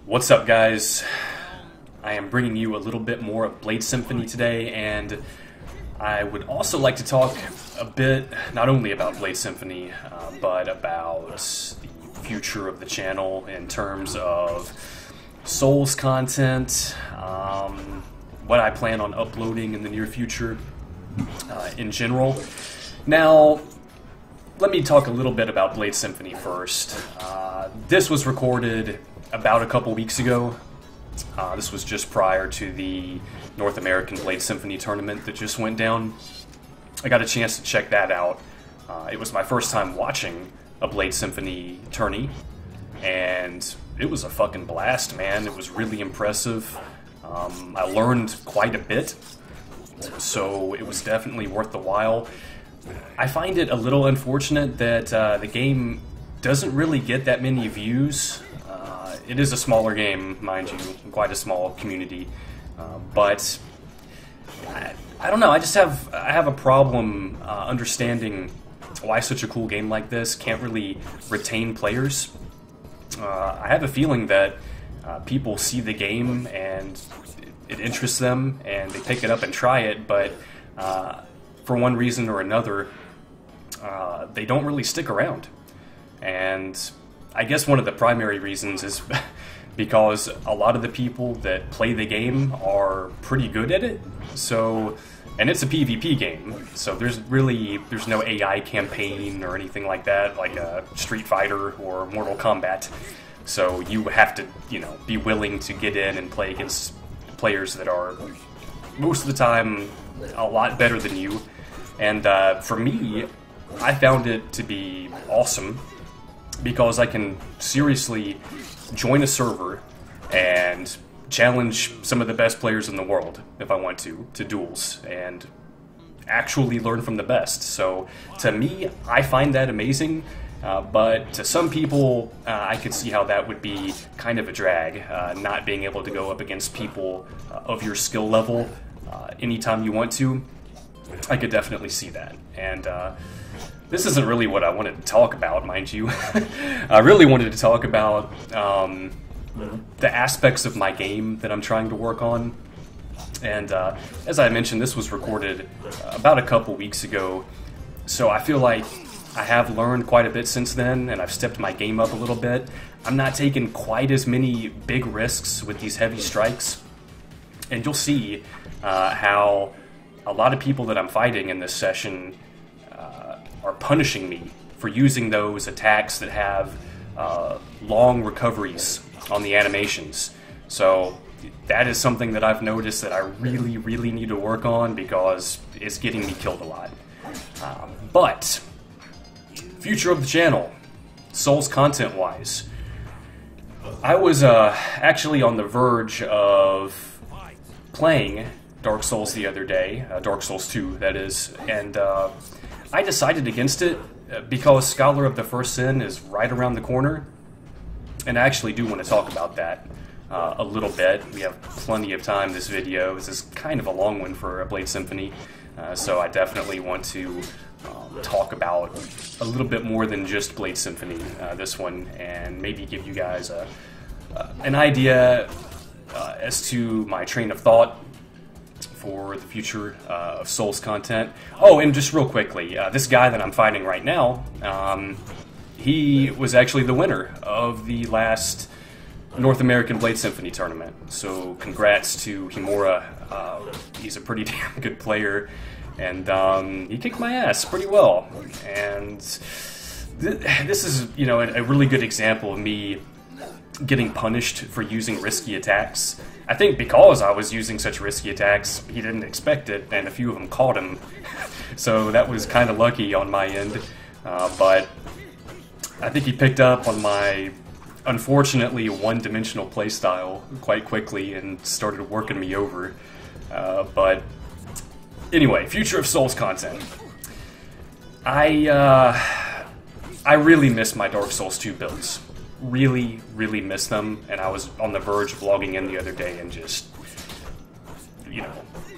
What's up, guys? I am bringing you a little bit more of Blade Symphony today, and I would also like to talk a bit, not only about Blade Symphony, but about the future of the channel in terms of Souls content, what I plan on uploading in the near future in general. Now, let me talk a little bit about Blade Symphony first. This was recorded about a couple weeks ago. This was just prior to the North American Blade Symphony tournament that just went down. I got a chance to check that out. It was my first time watching a Blade Symphony tourney, and it was a fucking blast, man. It was really impressive. I learned quite a bit, so it was definitely worth the while. I find it a little unfortunate that the game doesn't really get that many views. It is a smaller game, mind you, quite a small community, but I don't know. I have a problem understanding why such a cool game like this can't really retain players. I have a feeling that people see the game and it interests them and they pick it up and try it, but for one reason or another, they don't really stick around. And I guess one of the primary reasons is because a lot of the people that play the game are pretty good at it. So, and it's a PvP game, so there's no AI campaign or anything like that, like a Street Fighter or Mortal Kombat. So you have to, be willing to get in and play against players that are most of the time a lot better than you. And for me, I found it to be awesome, because I can seriously join a server and challenge some of the best players in the world, if I want to duels, and actually learn from the best. So, to me, I find that amazing, but to some people, I could see how that would be kind of a drag, not being able to go up against people of your skill level anytime you want to. I could definitely see that, and this isn't really what I wanted to talk about, mind you. I really wanted to talk about the aspects of my game that I'm trying to work on. And as I mentioned, this was recorded about a couple weeks ago, so I feel like I have learned quite a bit since then, and I've stepped my game up a little bit. I'm not taking quite as many big risks with these heavy strikes, and you'll see how a lot of people that I'm fighting in this session are punishing me for using those attacks that have long recoveries on the animations. So that is something that I've noticed that I really, really need to work on, because it's getting me killed a lot. But future of the channel, Souls content-wise, I was actually on the verge of playing Dark Souls the other day, Dark Souls 2, that is, and I decided against it because Scholar of the First Sin is right around the corner, and I actually do want to talk about that a little bit. We have plenty of time this video. This is kind of a long one for a Blade Symphony, so I definitely want to talk about a little bit more than just Blade Symphony, this one, and maybe give you guys an idea as to my train of thought for the future of Souls content. Oh, and just real quickly, this guy that I'm fighting right now, he was actually the winner of the last North American Blade Symphony tournament. So congrats to Himura. He's a pretty damn good player, and he kicked my ass pretty well. And this is, a really good example of me getting punished for using risky attacks. I think because I was using such risky attacks, he didn't expect it, and a few of them caught him. So that was kind of lucky on my end. But I think he picked up on my, unfortunately, one-dimensional playstyle quite quickly and started working me over. But anyway, future of Souls content. I really miss my Dark Souls 2 builds. Really, really miss them, and I was on the verge of logging in the other day and just,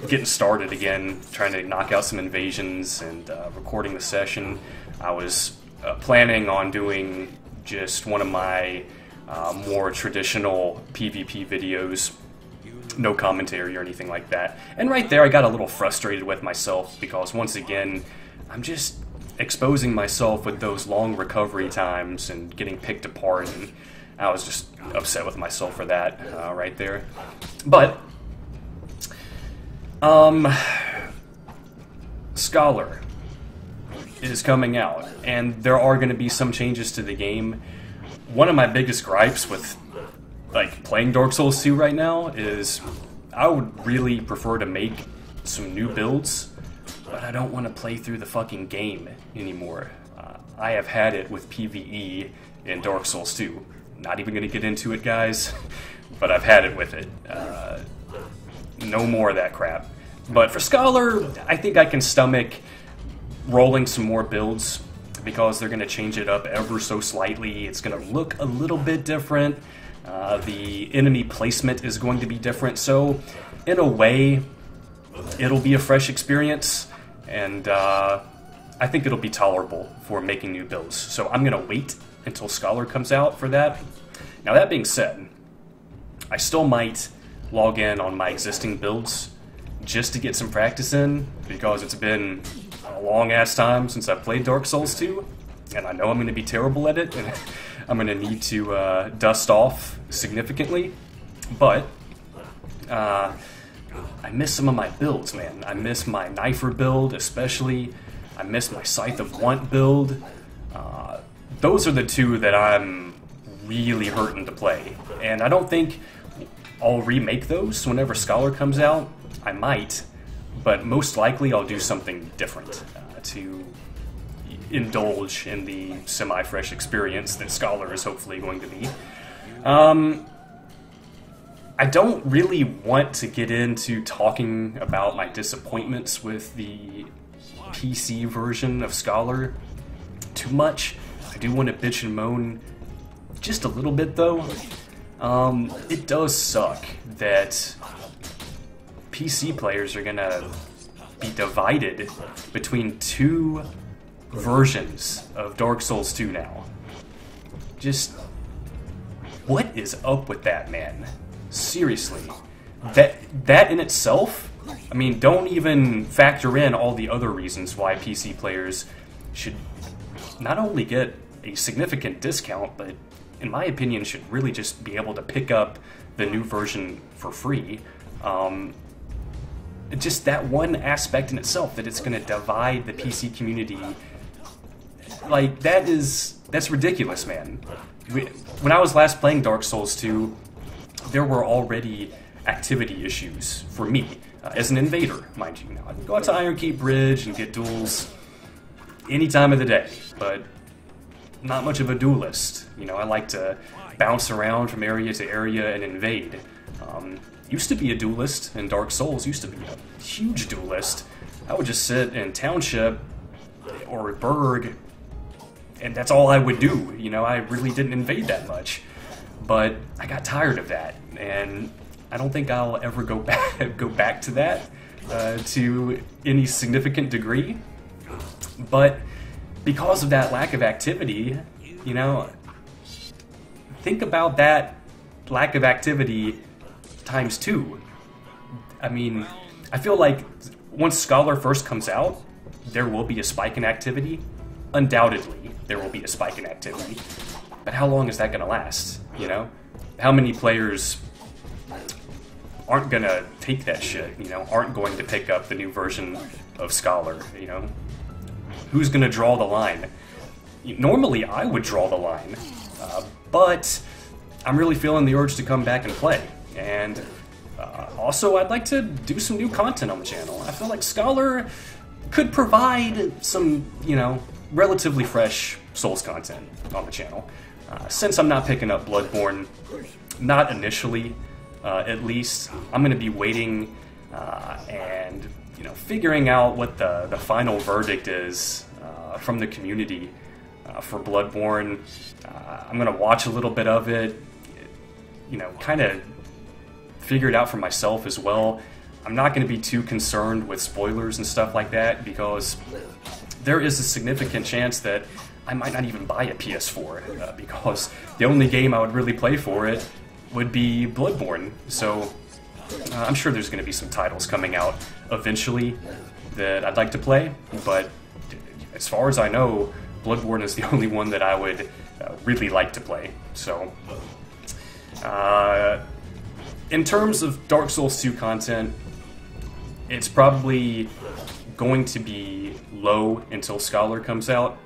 getting started again, trying to knock out some invasions and recording the session. I was planning on doing just one of my more traditional PvP videos, no commentary or anything like that. And right there I got a little frustrated with myself because once again, I'm just exposing myself with those long recovery times and getting picked apart, and I was just upset with myself for that right there. But Scholar is coming out, and there are going to be some changes to the game. One of my biggest gripes with like playing Dark Souls 2 right now is I would really prefer to make some new builds, but I don't want to play through the fucking game anymore. I have had it with PvE in Dark Souls 2. Not even going to get into it, guys, but I've had it with it. No more of that crap. But for Scholar, I think I can stomach rolling some more builds because they're going to change it up ever so slightly. It's going to look a little bit different. The enemy placement is going to be different. So, in a way, it'll be a fresh experience, and I think it'll be tolerable for making new builds. So I'm going to wait until Scholar comes out for that. Now, that being said, I still might log in on my existing builds just to get some practice in, because it's been a long-ass time since I've played Dark Souls 2, and I know I'm going to be terrible at it, and I'm going to need to dust off significantly. But I miss some of my builds, man. I miss my Knifer build, especially. I miss my Scythe of Want build. Those are the two that I'm really hurting to play. And I don't think I'll remake those whenever Scholar comes out. I might, but most likely I'll do something different to indulge in the semi-fresh experience that Scholar is hopefully going to be. I don't really want to get into talking about my disappointments with the PC version of Scholar too much. I do want to bitch and moan just a little bit, though. It does suck that PC players are gonna be divided between two versions of Dark Souls 2 now. Just, what is up with that, man? Seriously. That in itself, I mean, don't even factor in all the other reasons why PC players should not only get a significant discount, but in my opinion should really just be able to pick up the new version for free. Just that one aspect in itself, that it's going to divide the PC community, like, that's ridiculous, man. When I was last playing Dark Souls 2, there were already activity issues for me, as an invader, mind you. Now, I can go out to Iron Keep Bridge and get duels any time of the day, but not much of a duelist. You know, I like to bounce around from area to area and invade. Used to be a duelist in Dark Souls, used to be a huge duelist. I would just sit in Township or Burg, and that's all I would do. You know, I really didn't invade that much. But I got tired of that, and I don't think I'll ever go back to that to any significant degree. But because of that lack of activity, you know, think about that lack of activity times 2. I mean, I feel like once Scholar first comes out, there will be a spike in activity. Undoubtedly, there will be a spike in activity. But how long is that going to last, you know? How many players aren't going to take that shit, you know, aren't going to pick up the new version of Scholar, you know? Who's going to draw the line? Normally, I would draw the line, but I'm really feeling the urge to come back and play. And also, I'd like to do some new content on the channel. I feel like Scholar could provide some, you know, relatively fresh Souls content on the channel. Since I'm not picking up Bloodborne, not initially, at least, I'm going to be waiting and, you know, figuring out what the final verdict is from the community for Bloodborne. I'm going to watch a little bit of it, you know, kind of figure it out for myself as well. I'm not going to be too concerned with spoilers and stuff like that, because there is a significant chance that I might not even buy a PS4 because the only game I would really play for it would be Bloodborne. So I'm sure there's going to be some titles coming out eventually that I'd like to play, but as far as I know, Bloodborne is the only one that I would really like to play. So, in terms of Dark Souls 2 content, it's probably going to be low until Scholar comes out.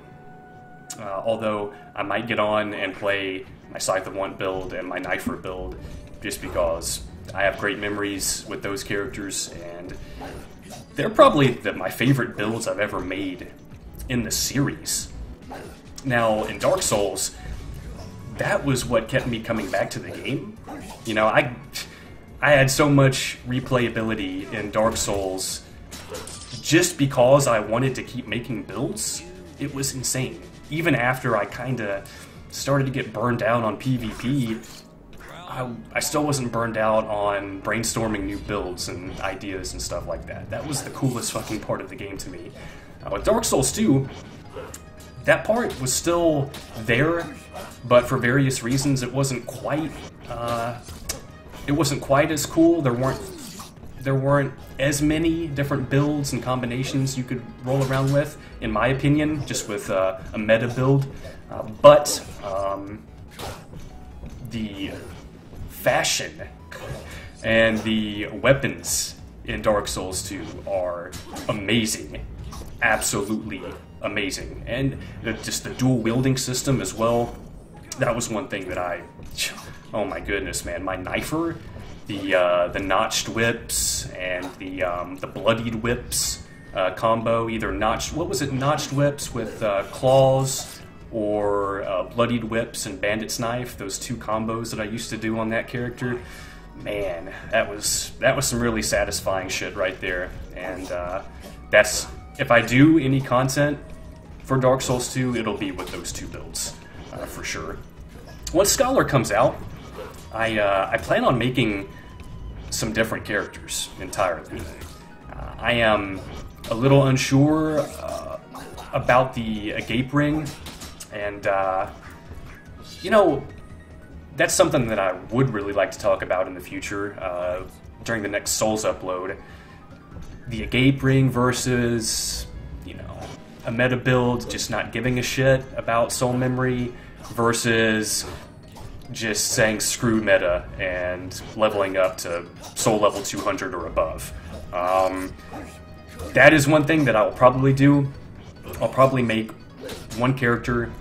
Although I might get on and play my Scythe of Want build and my Knifer build just because I have great memories with those characters, and they're probably my favorite builds I've ever made in the series. Now, in Dark Souls, that was what kept me coming back to the game. You know, I had so much replayability in Dark Souls just because I wanted to keep making builds. It was insane. Even after I kind of started to get burned out on PvP, I still wasn't burned out on brainstorming new builds and ideas and stuff like that. That was the coolest fucking part of the game to me. With Dark Souls 2, that part was still there, but for various reasons it wasn't quite as cool. There weren't as many different builds and combinations you could roll around with, in my opinion, just with a meta build. But the fashion and the weapons in Dark Souls 2 are amazing. Absolutely amazing. And just the dual wielding system as well. That was one thing that oh my goodness, man. My Knifer, the notched whips and the bloodied whips combo, either notched whips with claws, or bloodied whips and bandit's knife, those two combos that I used to do on that character. Man, that was some really satisfying shit right there. And that's, if I do any content for Dark Souls 2, it'll be with those two builds, for sure. Once Scholar comes out, I plan on making some different characters entirely. I am a little unsure about the Agape Ring, and you know, that's something that I would really like to talk about in the future during the next Souls upload. The Agape Ring versus, you know, a meta build just not giving a shit about soul memory versus just saying screw meta and leveling up to soul level 200 or above. That is one thing that I will probably do. I'll probably make one character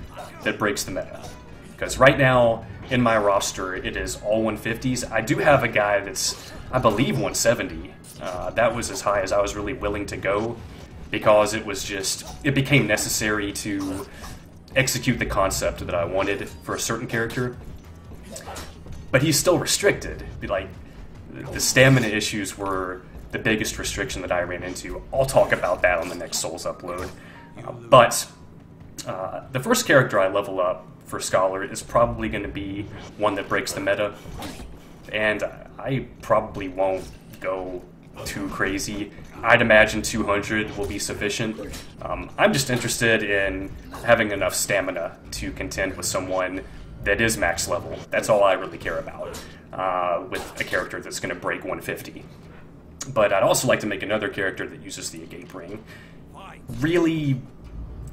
that breaks the meta. Because right now, in my roster, it is all 150s. I do have a guy that's, I believe, 170. That was as high as I was really willing to go, because it became necessary to execute the concept that I wanted for a certain character. But he's still restricted. Like, the stamina issues were the biggest restriction that I ran into. I'll talk about that on the next Souls upload. But the first character I level up for Scholar is probably going to be one that breaks the meta. And I probably won't go too crazy. I'd imagine 200 will be sufficient. I'm just interested in having enough stamina to contend with someone that is max level. That's all I really care about with a character that's going to break 150. But I'd also like to make another character that uses the Agape Ring. Really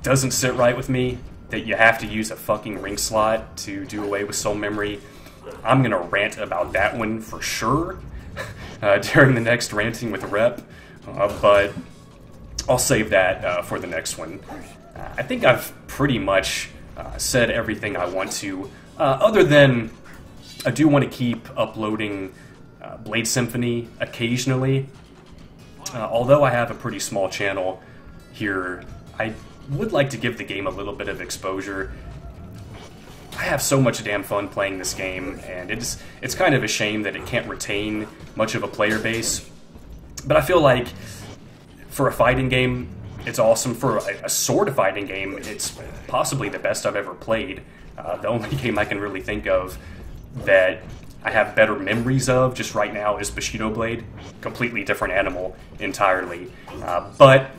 doesn't sit right with me that you have to use a fucking ring slot to do away with soul memory. I'm going to rant about that one for sure during the next Ranting with Rep, but I'll save that for the next one. I think I've pretty much said everything I want to, other than I do want to keep uploading Blade Symphony occasionally. Although I have a pretty small channel here, I would like to give the game a little bit of exposure. I have so much damn fun playing this game, and it's kind of a shame that it can't retain much of a player base. But I feel like for a fighting game, it's awesome. For a sword fighting game, it's possibly the best I've ever played. The only game I can really think of that I have better memories of just right now is Bushido Blade. Completely different animal entirely. But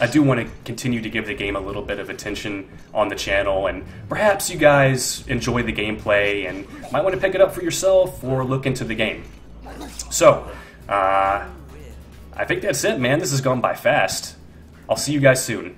I do want to continue to give the game a little bit of attention on the channel, and perhaps you guys enjoy the gameplay and might want to pick it up for yourself or look into the game. So, I think that's it, man. This has gone by fast. I'll see you guys soon.